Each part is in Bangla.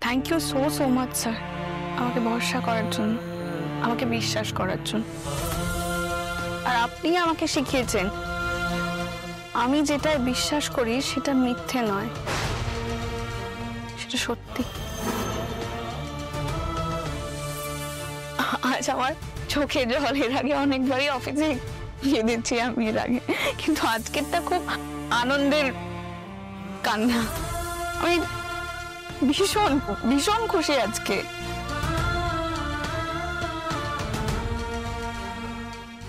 Thank you so so much sir, আমাকে ভরসা করার জন্য, আমাকে বিশ্বাস করার জন্য। আর আপনি আমাকে শিখিয়েছেন আমি যেটা বিশ্বাস করি সেটা মিথ্যে নয়, সেটা সত্যি। আজ আমার চোখে জল, এর আগে অনেকবারই অফিসে গিয়ে দিচ্ছি আমি এর আগে, কিন্তু আজকেরটা খুব আনন্দের কান্না। আমি ভীষণ ভীষণ খুশি আজকে।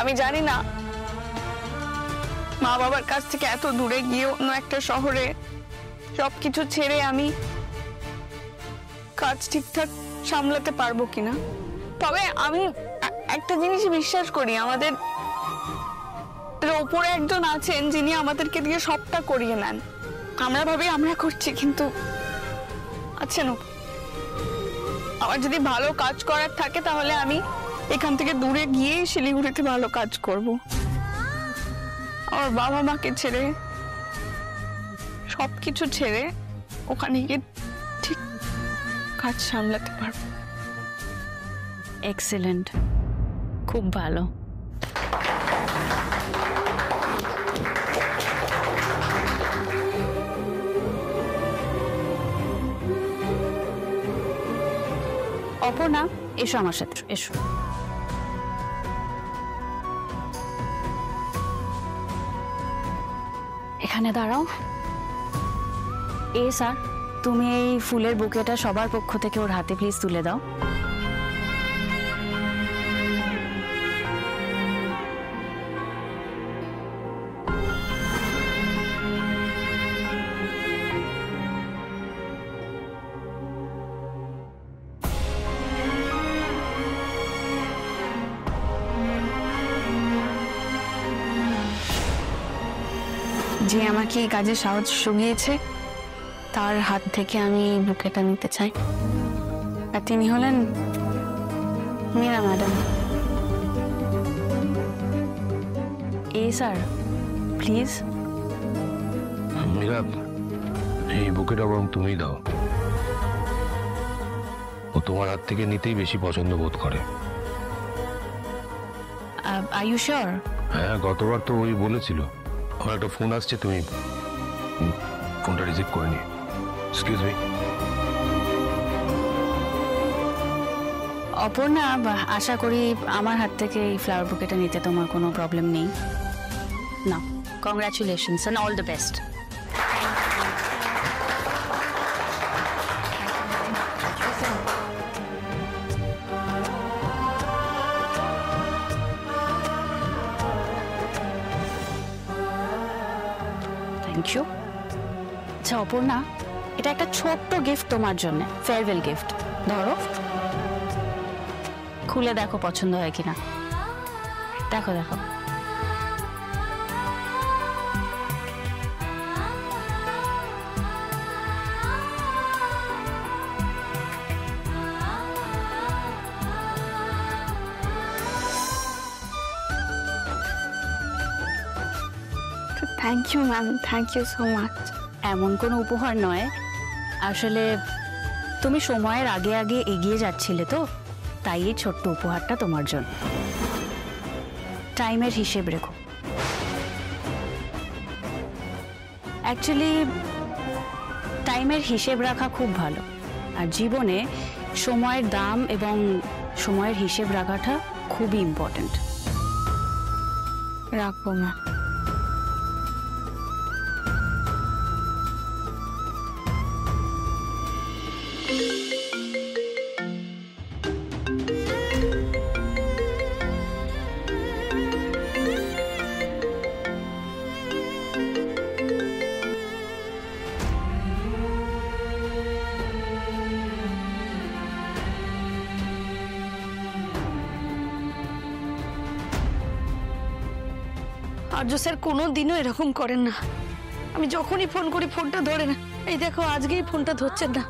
আমি জানি না মা বাবার কাছ থেকে এত দূরে গিয়ে অন্য একটা শহরে সবকিছু ছেড়ে আমি কাজ ঠিকঠাক সামলাতে পারবো কিনা। তবে আমি একটা জিনিস বিশ্বাস করি, আমাদের ওপরে একজন আছেন যিনি আমাদেরকে দিয়ে সবটা করিয়ে নেন। আমরা ভাবি আমরা করছি, কিন্তু আছেন আমার যদি ভালো কাজ করার থাকে তাহলে আমি এখান থেকে দূরে গিয়ে শিলিগুড়িতে ভালো কাজ করব। আমার বাবা মাকে ছেড়ে সবকিছু ছেড়ে ওখানে গিয়ে ঠিক কাজ সামলাতে পারবো। এক্সেলেন্ট, খুব ভালো। অপর্ণা, এসো আমার সাথে, এসো। এখানে দাঁড়াও। স্যার, তুমি এই ফুলের বুকেটা সবার পক্ষ থেকে ওর হাতে প্লিজ তুলে দাও। যে আমাকে এই কাজে সাহায্য জুগিয়েছে তার হাত থেকে আমি বুকেটা নিতে চাই। আর তিনি হলেন Meera madam. Sir please. Meera, এই বুকেটা বরং তুমি দাও। ও তোমার হাত থেকে নিতেই বেশি পছন্দ বোধ করে। Are you sure? হ্যাঁ, গতবার তো ওই বলেছিল। আমার একটা ফোন আসছে, তুমি ফোনটা রিসিভ করে নি। Excuse me. অপর্ণা, আশা করি আমার হাত থেকে এই ফ্লাওয়ার বুকেটা নিতে তোমার কোনো প্রবলেম নেই না? Congratulations and all the best. Thank you. আচ্ছা অপর্ণা, এটা একটা ছোট্ট গিফট তোমার জন্য, ফেয়ারওয়েল গিফট। ধরো, খুলে দেখো পছন্দ হয় কিনা। দেখো দেখো। Thank you ma'am, thank you so much. এমন কোনো উপহার নয়, আসলে তুমি সময়ের আগে আগে এগিয়ে যাচ্ছিলে তো, তাই এই ছোট্ট উপহারটা তোমার জন্য। টাইমের হিসেব রেখো। অ্যাকচুয়ালি টাইমের হিসেব রাখা খুব ভালো, আর জীবনে সময়ের দাম এবং সময়ের হিসেব রাখাটা খুবই ইম্পর্ট্যান্ট। রাখবো মা। আর্য স্যার কোনোদিনও এরকম করেন না। আমি যখনই ফোন করি ফোনটা ধরে না। এই দেখো আজকেই ফোনটা ধরছেন না।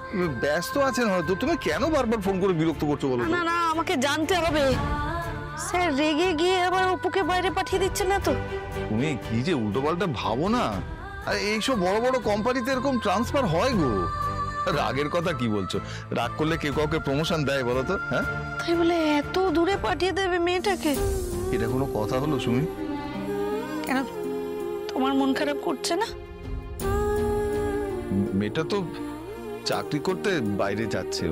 ব্যস্ত আছেন হয়তো। তুমি কেন বারবার ফোন করে বিরক্ত করছো বলো? না না, আমাকে জানতে হবে। স্যার রেগে গিয়ে আবার অপুকে বাইরে পাঠিয়ে দিচ্ছেন না তো? তুমি কি যে উল্টোপাল্টা ভাবো না। আর এইসব বড় বড় কোম্পানিতে এরকম ট্রান্সফার হয় গো। রাগের কথা কি বলছো? রাগ করলে কেউ কাউকে প্রমোশন দেয় বলো তো? হ্যাঁ, তাই বলে এত দূরে পাঠিয়ে দেবে মেয়েটাকে? এটা কোনো কথা হলো সুমি? কেন, তোমার মন খারাপ করছে না? মেয়েটা তো চাকরি করতে বাইরে যাচ্ছে,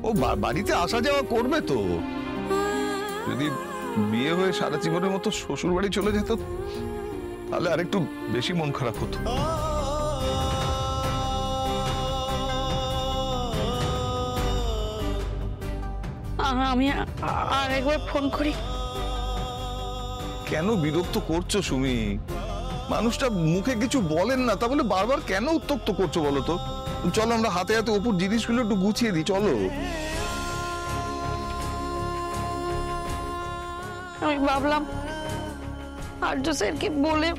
ও বাড়িতে আসা যাওয়া করবে তো। যদি বিয়ে হয়ে সারা জীবনের মতো শ্বশুর বাড়ি চলে যেত তাহলে আরেকটু বেশি মন খারাপ হতো। আমি আর একবার ফোন করি। কেন বিরক্ত করছো সুমি? মানুষটা মুখে কিছু বলেন না, তা বলে বারবার কেন উত্তক্ত করছো বলো তো? চলো আমরা হাতে হাতে ওপর জিনিসগুলো একটু গুছিয়ে দিই, চলো। আমি ভাবলাম আর্য স্যারকে বলে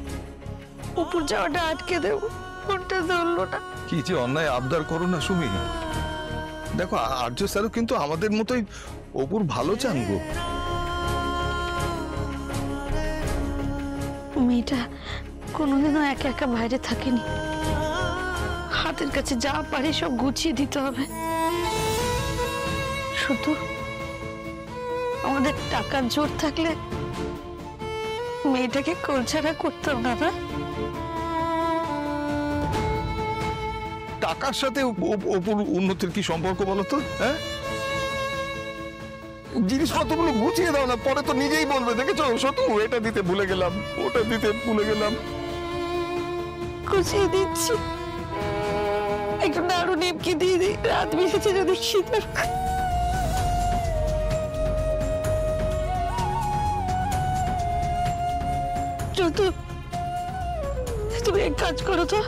উপর যাওয়াটা আটকে দেবো, ফোনটা ধরলো না। কি যে অন্যায় আবদার করো না সুমি। দেখো আর্য স্যারও কিন্তু আমাদের মতোই অপুর ভালো চান গো। মেয়েটা কোনোদিনও একা একা বাইরে থাকেনি, হাতের কাছে যা পারে সব গুছিয়ে দিতে হবে। শুধু আমাদের টাকার জোর থাকলে মেয়েটাকে কোলছাড়া করতাম না। না, টাকার সাথে অপুর উন্নতির কি সম্পর্ক বলো তো? হ্যাঁ, জিনিসপত্রগুলো গুছিয়ে দাও না, পরে তো নিজেই বলবে দেখেছো সতু এটা দিতে ভুলে গেলাম, ওটা দিতে ভুলে গেলাম। গুছিয়ে দিচ্ছি, একটু নাড়ু নেমকি দিয়ে দিই, রাত মিশেছে যদি শীতের। তুমি এক কাজ করো তো,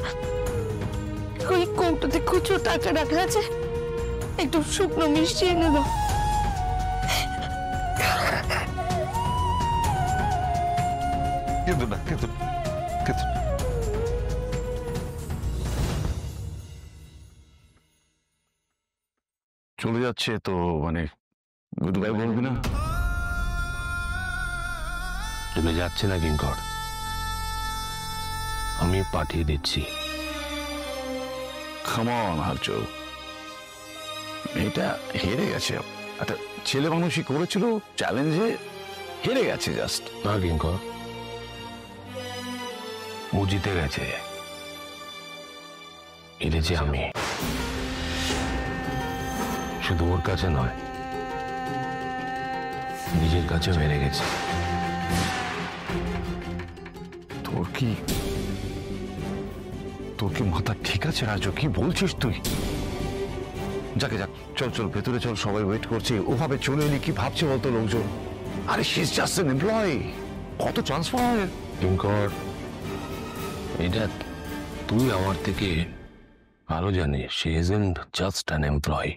ওই কৌটোতে খুচরো টাকা রাখা আছে, একটু শুকনো মিষ্টি এনে দাও। কিন্তু না, কিন্তু চলে যাচ্ছে তো মানে দুবাই বলবি না? চলে যাচ্ছে না কিঙ্কর, আমি পাঠিয়ে দিচ্ছি। কাম অন আর্য, মেয়েটা হেরে গেছে। একটা ছেলে মানুষই করেছিল, চ্যালেঞ্জে হেরে গেছে জাস্ট। না কিঙ্কর, ও জিতে গেছে, হেরেছি আমি। শুধু ওর কাছে নয়, নিজের কাছেও হেরে গেছে। তোর কি মাথা ঠিক আছে রাজু? কি বলছিস তুই? যাকে যাক, চল চল ভেতরে চল, সবাই ওয়েট করছে। ওভাবে চলে এলি কি ভাবছে বলতো লোকজন? আরে she is just an employee, কত ট্রান্সফার। কিঙ্কর, এটা তুই আমার থেকে ভালো জানিস। She isn't just an employee.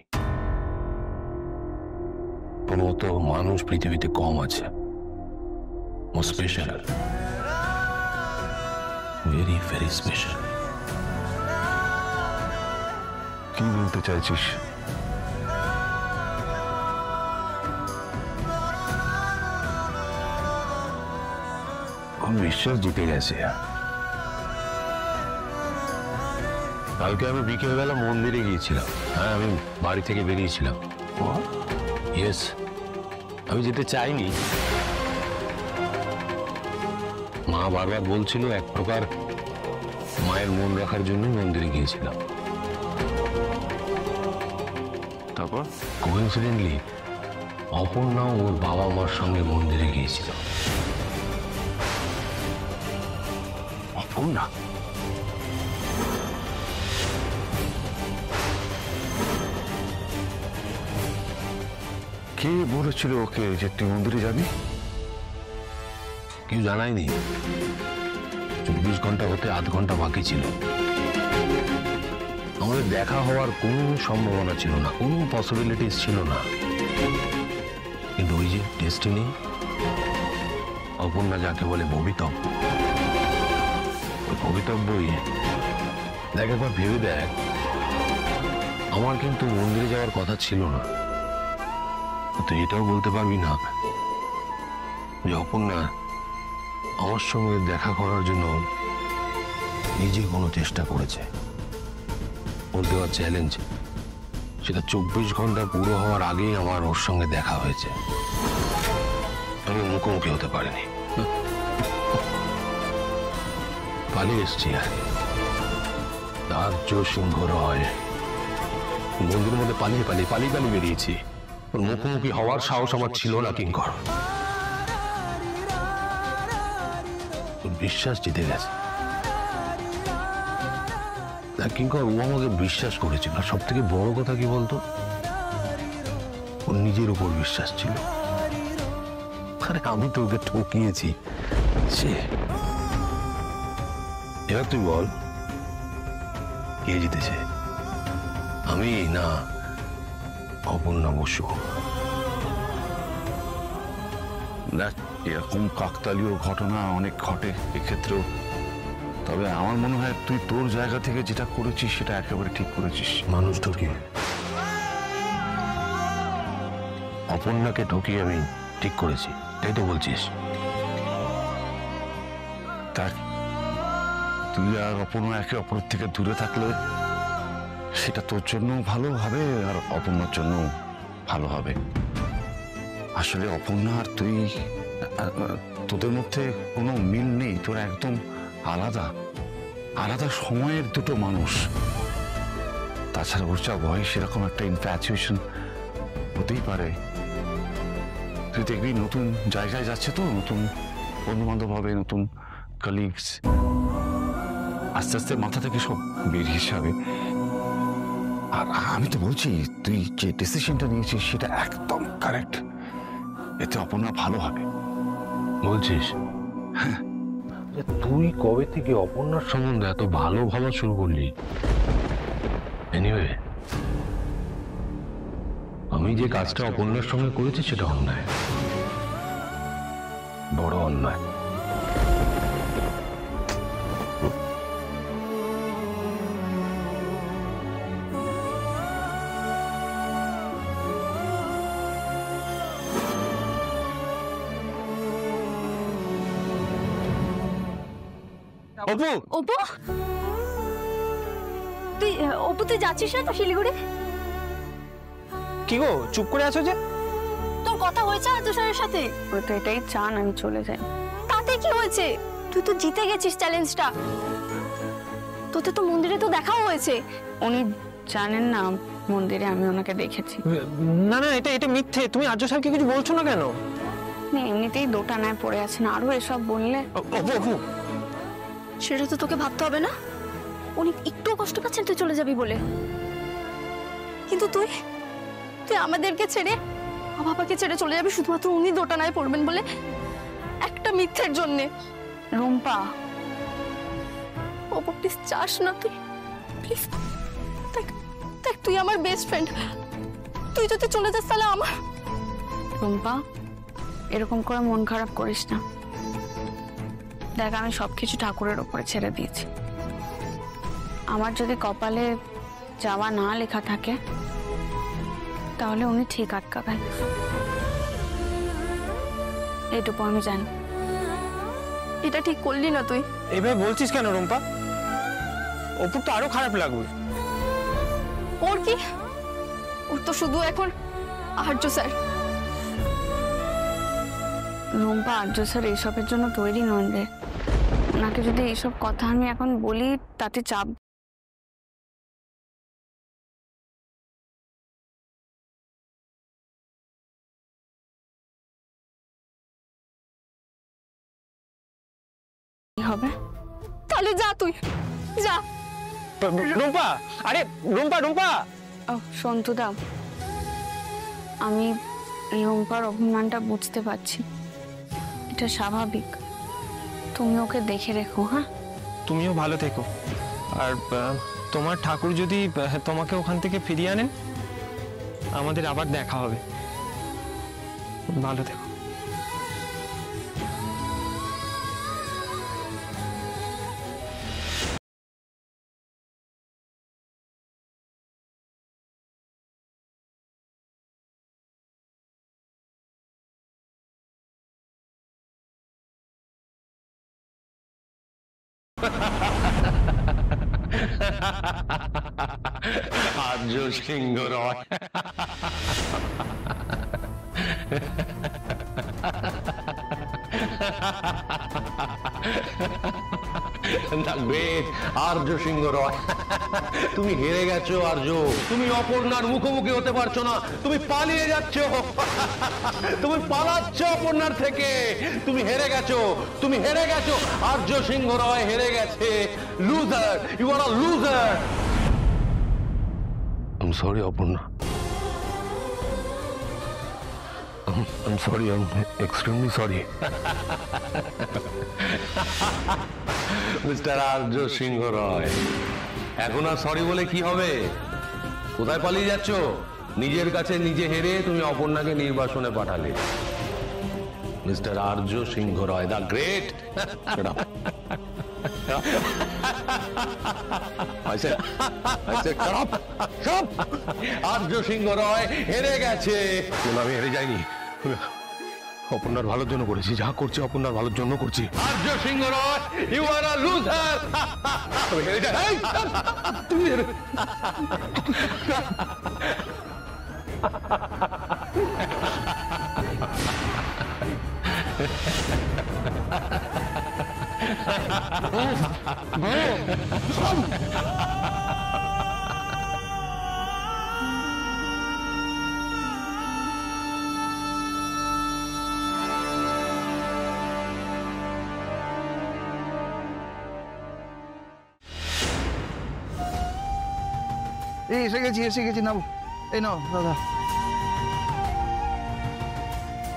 তোর মতো মানুষ পৃথিবীতে কম আছে। ও স্পেশাল, ভেরি ভেরি স্পেশাল। কি বলতে চাইছিস? বিশ্বাস জিতে গেছে। কালকে আমি বিকেলবেলা মন্দিরে গিয়েছিলাম। হ্যাঁ, আমি বাড়ি থেকে বেরিয়েছিলাম। ইয়েস, আমি যেতে চাইনি। মা বারবার বলছিল, এক প্রকার মায়ের মন রাখার জন্য মন্দিরে গিয়েছিলাম। তারপর কোইন্সিডেন্টলি অপর্ণা ওর বাবা মার সঙ্গে মন্দিরে গিয়েছিল। অপর্ণা? কে বলেছিল ওকে যে তুই মন্দিরে যাবি? কেউ জানায়নি। 24 ঘন্টা হতে আধ ঘন্টা বাকি ছিল। আমাদের দেখা হওয়ার কোনো সম্ভাবনা ছিল না, কোনো পসিবিলিটিস ছিল না। কিন্তু ওই যে ডেস্টিনি, অপর্ণা যাকে বলে ভবিতব্য, ওই ভবিতব্যই দেখ, একবার ভেবে দেখ, আমার কিন্তু মন্দিরে যাওয়ার কথা ছিল না। তুই এটাও বলতে পারবি না যে অপর্ণা আমার সঙ্গে দেখা করার জন্য নিজে কোনো চেষ্টা করেছে। ও ওর দেওয়া চ্যালেঞ্জ, সেটা 24 ঘন্টা পুরো হওয়ার আগেই আমার ওর সঙ্গে দেখা হয়েছে। আমি মুখোমুখি হতে পারিনি, পালিয়ে এসছি। রাজ্য সিংহ রয় মন্দিরের মধ্যে পালিয়ে বেরিয়েছি। ওর মুখোমুখি হওয়ার সাহস আমার ছিল না কিঙ্কর। ওর বিশ্বাস জিতে গেছে না কিঙ্কর, ও আমাকে বিশ্বাস করেছিল। আর সব থেকে বড় কথা কি বলতো, ওর নিজের উপর বিশ্বাস ছিল। আরে আমি তো ওকে ঠকিয়েছি। সে এবার তুই বল, কে জিতেছে, আমি না অপর্ণা বসু? দেখ, এরকম কাকতালীয় ঘটনা অনেক ঘটে এক্ষেত্রেও। তবে আমার মনে হয় তুই তোর জায়গা থেকে যেটা করেছিস সেটা একেবারে ঠিক করেছিস। মানুষ ঠকিয়ে, অপর্ণাকে ঠকিয়ে আমি ঠিক করেছি, তাই তো বলছিস? দেখ, তুই আর অপর্ণা একে অপরের থেকে দূরে থাকলে সেটা তোর জন্য ভালো হবে আর অপর্ণার জন্য ভালো হবে। আসলে অপর্ণা আর তুই, তোদের মধ্যে কোনো মিল নেই। তোরা একদম আলাদা আলাদা সময়ের দুটো মানুষ। তাছাড়া ওর যা বয়স, সেরকম একটা ইনফ্যাচুয়েশন হতেই পারে। তুই দেখবি নতুন জায়গায় যাচ্ছে তো, নতুন বন্ধু বান্ধব হবে, নতুন কলিগস, আস্তে আস্তে মাথা থেকে সব বেরিয়ে যাবে। আর আমি তো বলছি, তুই যে ডিসিশনটা নিয়েছিস সেটা একদম কারেক্ট। এতে অপর্ণা ভালো হবে। বলছিস? হ্যাঁ। তুই কবে থেকে অপর্ণার সম্বন্ধে এত ভালো ভাবা শুরু করলি? এনিওয়ে, আমি যে কাজটা অপর্ণার সঙ্গে করেছি সেটা অন্যায়, বড় অন্যায়। অপু, অপু, তুই যাচ্ছিস না তো শিলিগুড়ি? কি গো চুপ করে আছো যে? তোর কথা হয়েছে আর্য স্যারের সাথে? ও তো এটাই চান আমি চলে যাই। তাতে কি হয়েছে? তুই তো জিতে গেছিস চ্যালেঞ্জটা। তোতে তো মন্দিরে তো দেখাও হয়েছে। উনি জানেন না মন্দিরে আমি ওনাকে দেখেছি। না না, এটা মিথ্যে। তুমি আর্য স্যারকে কিছু বলছো না কেন? উনি এমনিতেই দোটানায় পড়ে আছেন, আরো এসব বললে। অপু, অপু, সেটা তো তোকে ভাবতে হবে না? উনি একটু কষ্ট পাচ্ছেন তুই চলে যাবি বলে, কিন্তু তুই আমাদেরকে ছেড়ে, মা বাবাকে ছেড়ে চলে যাবি শুধুমাত্র উনি দোটানায় পড়বেন বলে, একটা মিথ্যের জন্যে। রুম্পা, অপু প্লিজ চাস না তুই, প্লিজ। দেখ তুই আমার বেস্ট ফ্রেন্ড, তুই যদি চলে যাস তাহলে আমার। রুম্পা, এরকম করে মন খারাপ করিস না। দেখ, আমি সবকিছু ঠাকুরের ওপরে ছেড়ে দিয়েছি। আমার যদি কপালে যাওয়া না লেখা থাকে তাহলে উনি ঠিক আটকাবেন, এইটুকু আমি জানি। এটা ঠিক করলি না তুই। এভাবে বলছিস কেন রুম্পা? অপুর তো আরো খারাপ লাগবে। ওর কি? ওর তো শুধু এখন আর্য স্যার। রুম্পা, আর্য স্যার এইসবের জন্য তৈরি নন রে। ওনাকে যদি এইসব কথা আমি এখন বলি তাতে চাপ হবে। তাহলে যা, তুই যা। রুম্পা, আরে রুম্পা, রুম্পা। ও সন্তু দাও, আমি রুম্পার অভিমানটা বুঝতে পারছি, এটা স্বাভাবিক। তুমি ওকে দেখে রেখো। হ্যাঁ, তুমিও ভালো থেকো। আর তোমার ঠাকুর যদি তোমাকে ওখান থেকে ফিরিয়ে আনেন, আমাদের আবার দেখা হবে। ভালো থেকো। আর্য সিংহ রয়। আর্য সিংহ রয়, তুমি হেরে গেছো আর্য। তুমি অপর্ণার মুখোমুখি হতে পারছো না, তুমি পালিয়ে যাচ্ছ, তুমি পালাচ্ছ অপর্ণার থেকে। তুমি হেরে গেছো, তুমি হেরে গেছো। আর্য সিংহ রয় হেরে গেছে। Loser, you are a loser. I'm sorry, Aparna. I'm sorry, I'm extremely sorry. Mister Arya Singha Roy, এখন আর সরি বলে কি হবে? কোথায় পালিয়ে যাচ্ছ? নিজের কাছে নিজে হেরে তুমি অপর্ণাকে নির্বাসনে পাঠালে। Mister Arya Singha Roy, the great. Arya Singha Roy হেরে গেছে। আমি হেরে যাইনি, অপর্ণার ভালোর জন্য করেছি, যা করছি অপর্ণার ভালোর জন্য করছি। আর্য সিংহ রয়, ইউ আর আ লুজার। তুমি এই এসে গেছি নাও। এই নাও দাদা,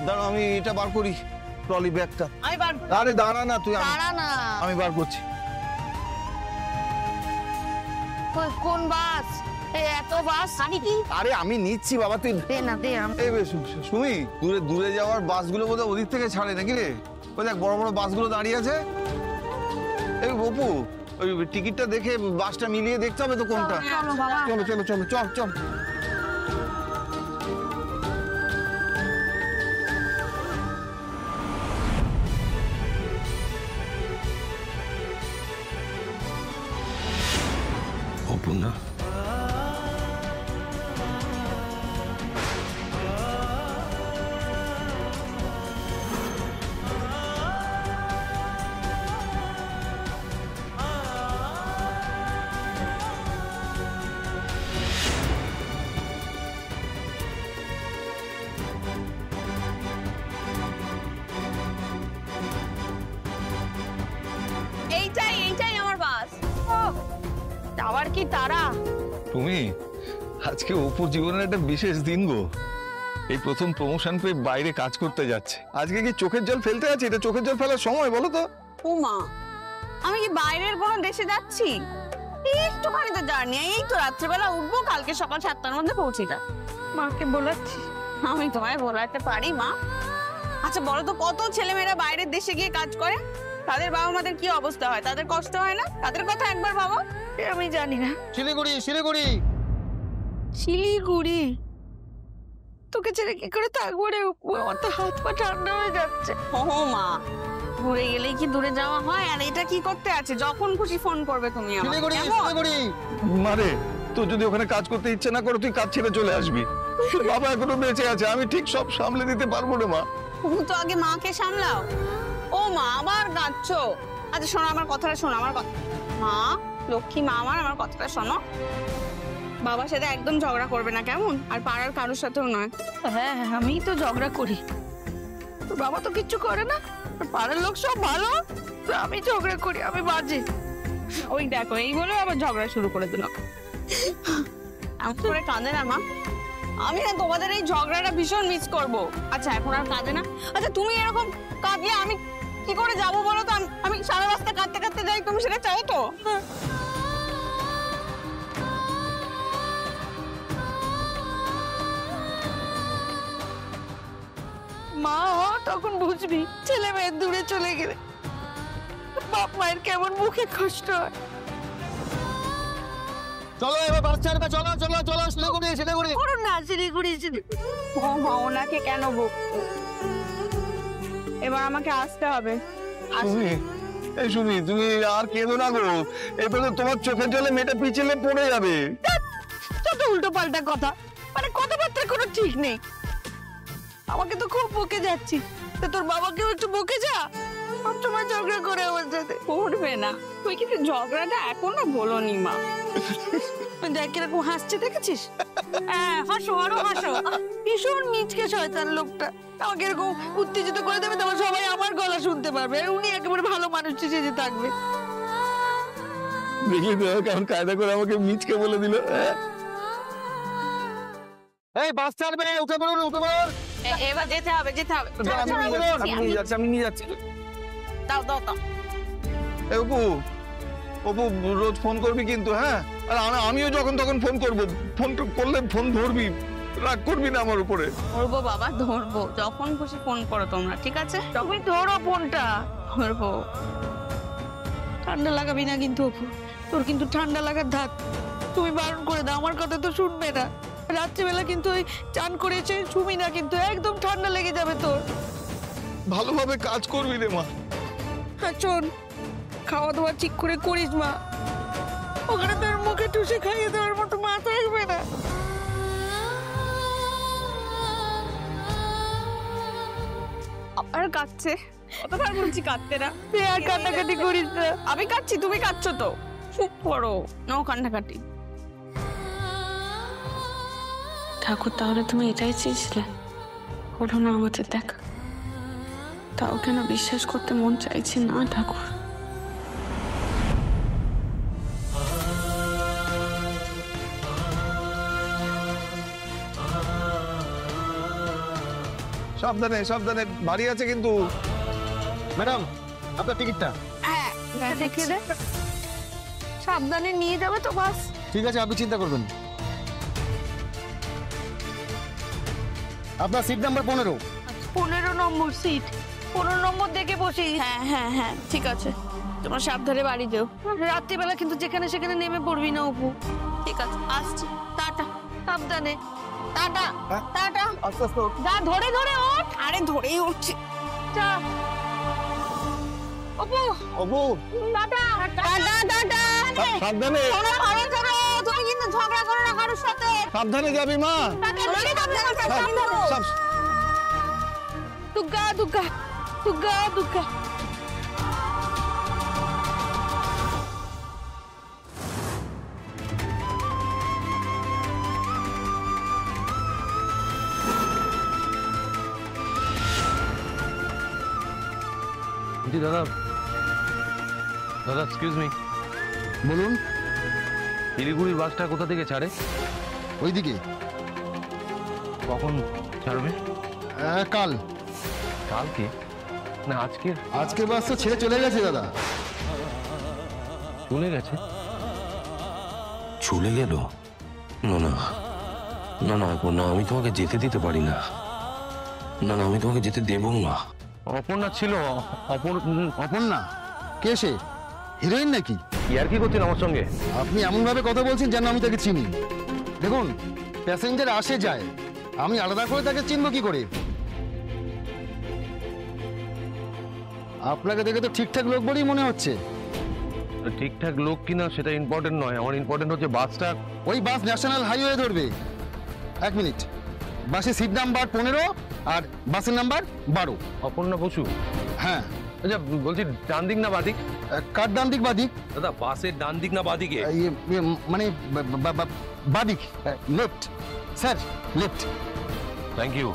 দাঁড়া আমি এটা বার করি, ট্রলি ব্যাগটা। আরে দাঁড়া না তুই, আমি বার করছি। কোন বাস? এত বাস কি? আরে আমি নিচ্ছি বাবা, তুই দে না, দে। এই বেশ সুমি, দূরে যাওয়ার বাসগুলো বোধহয় ওদিক থেকে ছাড়ে নাকি রে? ওই দেখ বড় বড় বাসগুলো দাঁড়িয়ে আছে। এই অপু, ওই টিকিটটা দেখে বাসটা মিলিয়ে দেখতে হবে তো কোনটা। চল। অপর্ণা, এইটাই আমার বাস। আবার কি তারা? তুমি আজকে অপুর জীবনের একটা বিশেষ দিন গো। এই প্রথম প্রমোশন পেয়ে বাইরে কাজ করতে যাচ্ছে। আজকে কি চোখের জল ফেলতে আছে? এটা চোখের জল ফেলার সময় বলো তো? উমা, আমি কি বাইরের কোনো দেশে যাচ্ছি? একটুখানি তো জার্নি, এই তো রাত্রেবেলা উঠবো, কালকে সকাল 7টার মধ্যে পৌঁছে যা। মাকে বলাচ্ছি? আমি তোমায় বলাতে পারি মা? আচ্ছা বলো তো, কত ছেলেমেয়েরা বাইরের দেশে গিয়ে কাজ করে, তাদের বাবা মাদের কি অবস্থা হয়? তাদের কষ্ট হয় না? তাদের কথা একবার ভাবো। আমি জানি না। শিলিগুড়ি তোকে ছেড়ে কি করে থাকবো রে? আমার তো হাত পা ঠান্ডা হয়ে যাচ্ছে। ও মা, ঘুরে গেলেই কি দূরে যাওয়া হয়? আর এটা কি করতে আছে? যখন খুশি ফোন করবে তুমি আমাকে। মারে, তোর যদি ওখানে কাজ করতে ইচ্ছে না করে তুই কাজ ছেড়ে চলে আসবি। বাবা এখনো বেঁচে আছে, আমি ঠিক সব সামলে দিতে পারবো রে মা। তুমি তো আগে মাকে সামলাও। ও মা, আবার কাঁদছো? আচ্ছা শোনো আমার কথাটা, শোনো আমার কথা। মা, লক্ষ্মী মা আমার কথাটা শোনো। বাবার সাথে একদম ঝগড়া করবে না, কেমন? আর পাড়ার কারোর সাথেও নয়। হ্যাঁ, আমি তো ঝগড়া করি, তোর বাবা তো কিচ্ছু করে না, পাড়ার লোক সব ভালো, আমি ঝগড়া করি, আমি বাজে। ওই দেখো, এই বলে আবার ঝগড়া শুরু করে দিল। এমন করে কাঁদে না মা, আমি না তোমাদের এই ঝগড়াটা ভীষণ মিস করবো। আচ্ছা এখন আর কাঁদে না? আচ্ছা তুমি এরকম কাঁদলে আমি কি করে যাবো বলো তো? আমি সারা রাস্তা কাঁদতে কাঁদতে যাই, তুমি সেটা চাও তো? মা তখন বুঝবি, ছেলে মেয়ে দূরে চলে গেলে বাপ মায়ের কেমন মুখে কষ্ট হয়। চলো এবার বাস ছাড়বে, চলো শিলিগুড়ি। করুন না, শিলিগুড়ি। ও মা, ওনাকে কেন বুক? এবার আমাকে আসতে হবে। সুমি, তুমি আর কেঁদো না গো, এরপরে তোমার চোখের জলে মেয়েটা পিছলে পড়ে যাবে। কত উল্টো পাল্টা কথা, মানে কথাবার্তার কোনো ঠিক নেই। আমাকে তো খুব বকে যাচ্ছিস, তা তোর বাবাকেও একটু বকে যা। সবসময় ঝগড়া করে আমার সাথে। করবে না, তুই কিন্তু ঝগড়াটা এখনো বলোনি মা। দেখ কিরকম হাসছে, দেখেছিস? হ্যাঁ, হাসো আরো হাসো। ভীষণ মিচকে শয়তান লোকটা। আমাকে এরকম উত্তেজিত করে দেবে, তখন সবাই আমার গলা শুনতে পারবে, আর উনি একেবারে ভালো মানুষ সেজে থাকবে। দেখলি তো কেমন কায়দা করে আমাকে মিচকে বলে দিল। এই বাস ছাড়বে, উঠে পড়ুন উঠে পড়ুন। এবার যেতে হবে, যেতে হবে। আমি নিয়ে যাচ্ছি, আমি নিয়ে যাচ্ছি। দাও দাও দাও। এ অপু, অপু রোজ ফোন করবি কিন্তু, হ্যাঁ? আর আমিও যখন তখন ফোন করবো, ফোন করলে ফোন ধরবি, রাগ করবি না আমার উপরে। ধরবো বাবা, ধরবো, যখন খুশি ফোন করো তোমরা, ঠিক আছে? তুমি ধরো ফোনটা। ধরবো। ঠান্ডা লাগাবি না কিন্তু অপু, তোর কিন্তু ঠান্ডা লাগার ধাত। তুমি বারণ করে দাও, আমার কথা তো শুনবে না। রাত্রিবেলা কিন্তু ওই চান করে এসে শুবি না, কিন্তু একদম ঠান্ডা লেগে যাবে তোর। ভালোভাবে কাজ করবি রে মা। হ্যাঁ শোন, খাওয়া দাওয়া ঠিক করে করিস মা। ওখানে তোর মুখে টুসে খাইয়ে দেওয়ার মতো মা থাকবে না। আবার কাঁদছে, কতবার বলছি কাঁদতে না। তুই আর কান্নাকাটি করিস না। আমি কাঁদছি, তুমি কাঁদছো তো। চুপ করো, নো কান্নাকাটি। ঠাকুর, তাহলে তুমি এটাই চেয়েছিলে? হলো না আমাদের দেখা, তাও কেন বিশ্বাস করতে মন চাইছে না ঠাকুর? সাবধানে সাবধানে, বাড়ি আছে কিন্তু। ম্যাডাম, আপনার টিকিটটা। হ্যাঁ দেখে দে, সাবধানে নিয়ে যাবে তো বাস। ঠিক আছে, আপনি চিন্তা করবেন। আপনার সিট নাম্বার 15। 15 নম্বর সিট, 15 নম্বর দেখে বসি। হ্যাঁ হ্যাঁ হ্যাঁ, ঠিক আছে, তোমরা সাবধানে বাড়ি যেও। রাত্রিবেলা কিন্তু যেখানে সেখানে নেমে পড়বি না অপু। ঠিক আছে, আসছি, টাটা। সাবধানে। Tata tata. আস্তে আস্তে। যা, ধরে ধরে ওঠ। আরে ধরেই উঠছি। যা Apu. Apu, tata tata tata. সাবধানে শোনো, ভালো করো, তুমি কিন্তু ঝগড়া করো না কারোর সাথে। সাবধানে যাবি মা। সব দুগ্গা দুগ্গা দুগ্গা দুগ্গা। জি দাদা, দাদা এক্সকিউজ মি, বলুন। শিলিগুড়ির বাসটা কোথা থেকে ছাড়ে? ওইদিকে। কখন ছাড়বে? কাল। কালকে না আজকে? আজকে বাস তো ছেড়ে চলে গেছে দাদা। চলে গেছে? চলে গেল? না না না না অপর্ণা, আমি তোমাকে যেতে দিতে পারি না। না না, আমি তোমাকে যেতে দেবো না। অপর্ণা ছিল। অপর্ণা? কে সে? হিরোইন নাকি? ইয়ার কি করছেন আমার সঙ্গে? আপনি এমন ভাবে কথা বলছেন যেন আমি তাকে চিনি। দেখুন, প্যাসেঞ্জার আসে যায়, আমি আলাদা করে তাকে চিনব কি করে? আপনাকে দেখে তো ঠিকঠাক লোক বলেই মনে হচ্ছে। ঠিকঠাক লোক কিনা সেটা ইম্পর্টেন্ট নয়, আমার ইম্পর্টেন্ট হচ্ছে বাসটা। ওই বাস ন্যাশনাল হাইওয়ে ধরবে। 1 মিনিট। বাসের সিট নাম্বার 15 আর বাসের নাম্বার 12। অপর্ণা বসু? হ্যাঁ। আচ্ছা বলছি, ডান দিক না বাদিক? কার ডান দিক বাদিক? দাদা বাসের ডান দিক না বাদিকে? মানে বাদিক, left sir, left. Thank you.